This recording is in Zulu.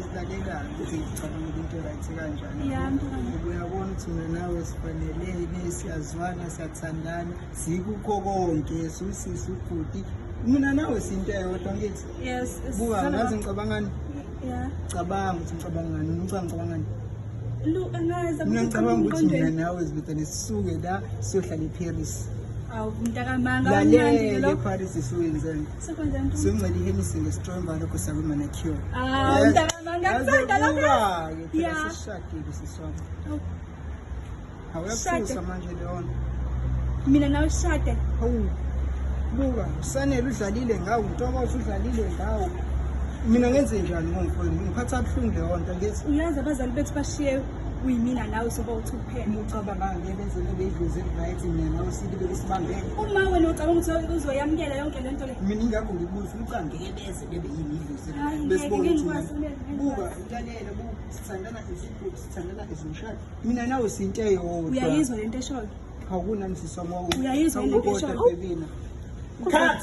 osilalelayo ukuthi ngicabanga into right kanjani. Uyabona ukuthi mina nawe sifanelene, siyazwana, siyathandana, sikukho konke, susisi ubhuti. Mina nawe sinto eyodwa ngithi. Yes. Buka ngazi ngicabangani? Cabanga ukuthi ngicabangani, ngicabangani. Mina ngicabanga ukuthi mina nawe sibethane sisuke la siyohlala eParis. Mntakamanga amnandi lo Paris isiwenzeni. Singcela iHennessy ngeStromba lokho sakuma necure. Mntakamanga ngicela lokho. Yeah. Sishadile siswami. Awuyaphuza manje leona. Mina nawe sishade. Hawu. Buka, usanele udlalile ngawo, uNtoko udlalile ngawo. Mina ngenze njani ngomfowenu? Ngiphatha kabuhlungu leyo nto ngithi. Uyazi abazali bethu bashiye uyimina nawe soba uthi kuphela. Ucabanga ngebeze lebedluze right mina nawe sibe besibambene. Uma wena ucabanga ukuthi uzoyamukela yonke lento le. Mina ingakho ngibuza ucanga ngebeze bebe yimidluze. Besibona ukuthi buka ulalele buka sithandana izibuku sithandana izimshado. Mina nawe sinto eyodwa. Uyayizwa lento eshoyo? Awunani sisamo. Uyayizwa lento eshoyo? Cut.